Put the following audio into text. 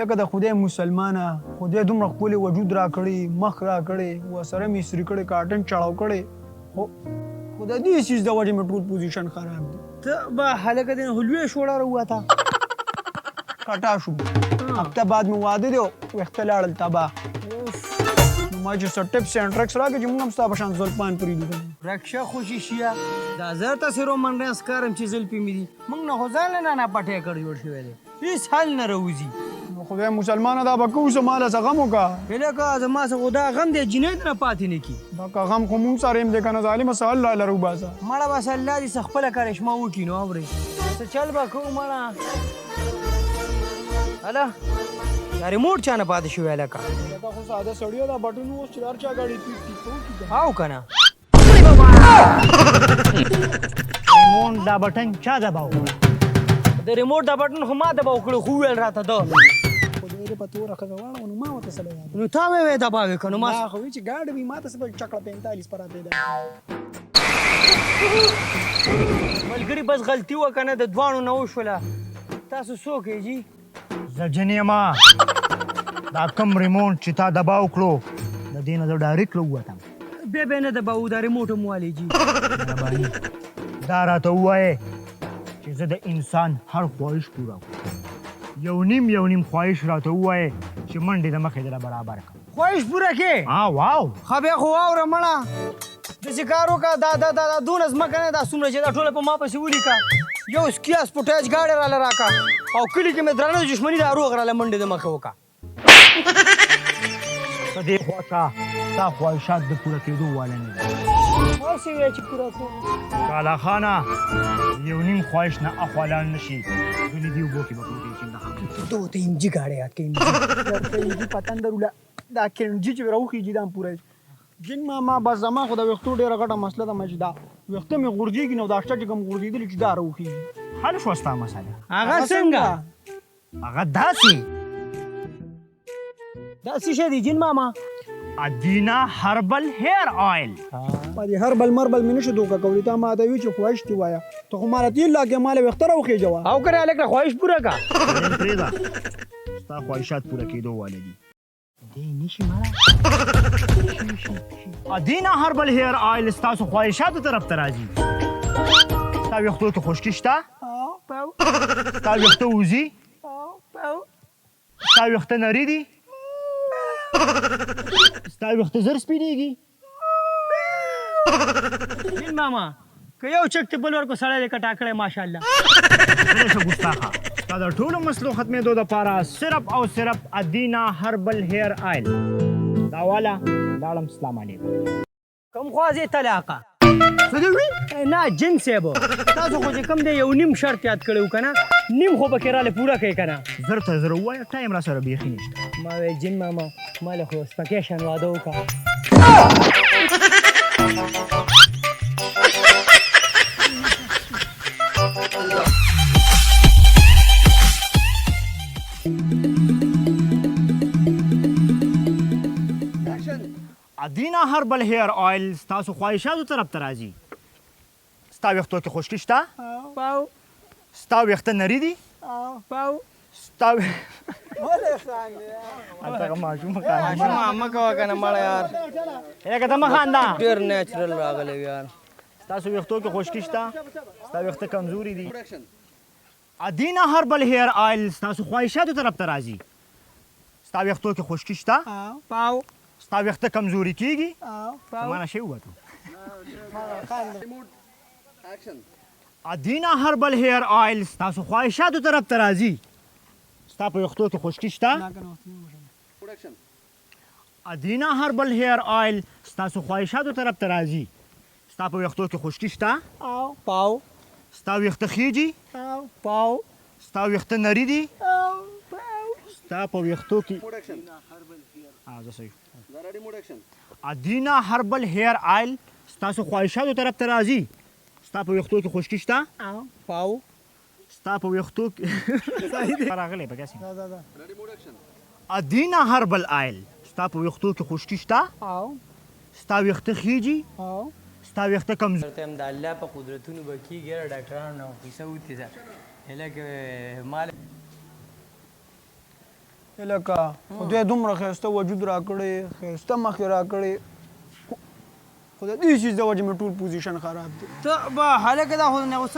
هلکه د خدای مسلمانه خدای دومره ښکلی وجود راکړی مخ راکړی ورسره مې استري کړی کاټن چړاو کړی خو د دې څیز د وجې مې ټول پوزیشن خراب دی ته به هلکه دې نه هلوی شوړه راووته کټا شو هفته بعد مې واده دی ویښته لاړل تباه نو ما چې څه ټپس اینډ ټرکس راکړي چې موږ هم ستا په شان زلفان پرېږدو رکشه خوشي شیه دا زه تاسې رومن رینس کارم چې زلفې مې دي موږ نه خو ځان نه پټی کړ جوړ شوی دی هېڅ حل نه راوځي نو خدای مسلمانه دا به کوو څه ماله څه غم وکړه هلکه زما څه خو دا غم دی جنید نه پاتې نه کي دا که غم خو مونږ سره یم دی که نه ظالمه څه الله لره وباسه مړه بس الله دې څه خپله کرشمه وکړي نو اورې څه چل به کوو مړه هله دا ریموټ چا نه پاتې شوی هلکه دا خو ساده سړی دا بټن اوس چې هر چا ګاډي پیټ او که نه ریموټ دا بټن چا دباو د ریموټ دا بټن خو ما دباو کړو خو ویل راته ده خدای دې په توره ښځه واړوه نو ما ورته څه یاد نو تا مې وې دباوې که نو ما ما خو وی چې ګاډي وي ما ته څه به چکړه 45 پراته ده ملګري بس غلطي وکړه نه د دواړو نه وشوله تاسو څوک یې جي زه جنیما دا کم ریموټ چې تا دباو کړو د دې نه زه ډایرکټ راووتم بیا به نه دباو دا ریموټ هم والې جي مهرباني دا راته ووایې چې زه د انسان هر خواهش پوره کړم یو نیم خواهش راته ووایې چې منډې د مخې دله برابر کړم خواهش پوره کې واو ښه بیا خو واوره مړه داسې کار وکړه دا دونه ځمکه نه دا څومره چې دا ټوله په ما پسې ولیکه یو سکیا سپوټاج ګاډی راله راکړه او کلي کې مې درانه دشمني دا روغ راله منډې د مخې وکړه په دې خوا کا ستا خواهشات د پوره کېدو واله نه دي هسې وایه چې پوره کړو کالا خانه یو نیم خواهش نه اخوالان نشي ګنې دې اوبو کې به پروتې چې نه ته ورته انجي ګاډی یاد کړې درته یې پتن دروله دا کینجي چې راوخیږي دا هم پوره جن ماما بس زما خو د ویښتو ډېره غټه مسله ده چې دا ویښته مې غورځېږي نو دا شته چې کوم غورځېدلي چې دا راوخیږي حل شوه ستا مسله هغه څنګه هغه داسې دا څه شی دی جین ماما ادینا هربل هیر آیل په دې هر بل مربل مې نشو دوکه کولی تا ما ته وی چې خواهش دې وایه ته خو ماله تېل لاکې ماله ویښته راوخېجوه او که هلکه خواهش پوره کړه پرېږده ستا خواهشات پوره کېدو واله دي دی نشي مړه ادینا هربل هیر آیل ستاسو خواهشاتو طرف ته راځي ستا ویښتو کې خشکي شته ستا ویښته وځي ستا ویښته نري دي ستا ویښته زر سپینېږي جین ماما که یو چک ته بل ورکو سړی دې کټا کړی ماشاءالله شه ګستاخه ستا د ټولو مسلو ختمېدو دپاره صرف او صرف ادینا هربل هیر آیل دا والا لاړم سلام علیکم کوم خوا ځې طلاقه څه دې وي نه جن صاحب تاسو خو چې کوم دی یو نیم شرط یاد کړی و که نه نیم خو پکې راله پوره کوي که نه زر ته زر ووایه ټایم را سره بیخي نشته ما وی جن ماما ما له خو سپکیشن واده وکړه ادینا هربل هیر آیل ستاسو خواهشاتو طرف ته راځي ستا ویښتو کې خشکي شته پاو ستا ویښته نري دي پاو ستا ولې خاندې هلته ماشوم خاندي مه کوه که نه مړه یار لکه ته مه خانده ډېر نیچرل راغلی یار ستاسو ویښتو کې خشکي شته ستا ویښته کمزوري دي ادینا هربل هیر آیل ستاسو خواهشاتو طرف ته راځي ستا ویښتو کې خشکي شته پاو ستا ویښته کمزوري کېږي پاو مانه شی ووتو ادینا هربل هیر آیل ستاسو خواهشاتو طرف ته راځي ستا په ویښتو کې خشکي شته ادینا هربل هیر آیل ستاسو خواهشاتو طرف ته راځي ستا په ویښتو کې خشکي شته پاو ستا ویښته خیږي پاو ستا ویښته نري دي ستا په ویښتو کې ادینا هربل هیر آیل ستاسو خواهشاتو طرف ته راځي ستا په ویښتو کې خشکي شته پاو ستا په ویښتو کې راغلی په کسې ادینا هربل آیل ستا په ویښتو کې خشکي شته ستا ویښته خیږي ستا ویښته کمزوري ورته هم د الله په قدرتونو به کېږي یاره ډاکټرانو نه پیسه وتې ده هلکه مال لکه خدای دومره ښایسته وجود راکړی ښایسته مخ یې راکړی خو د دې چیز د وجې مې ټول پوزیشن خراب دی ته به هلکه دا خو نه اوس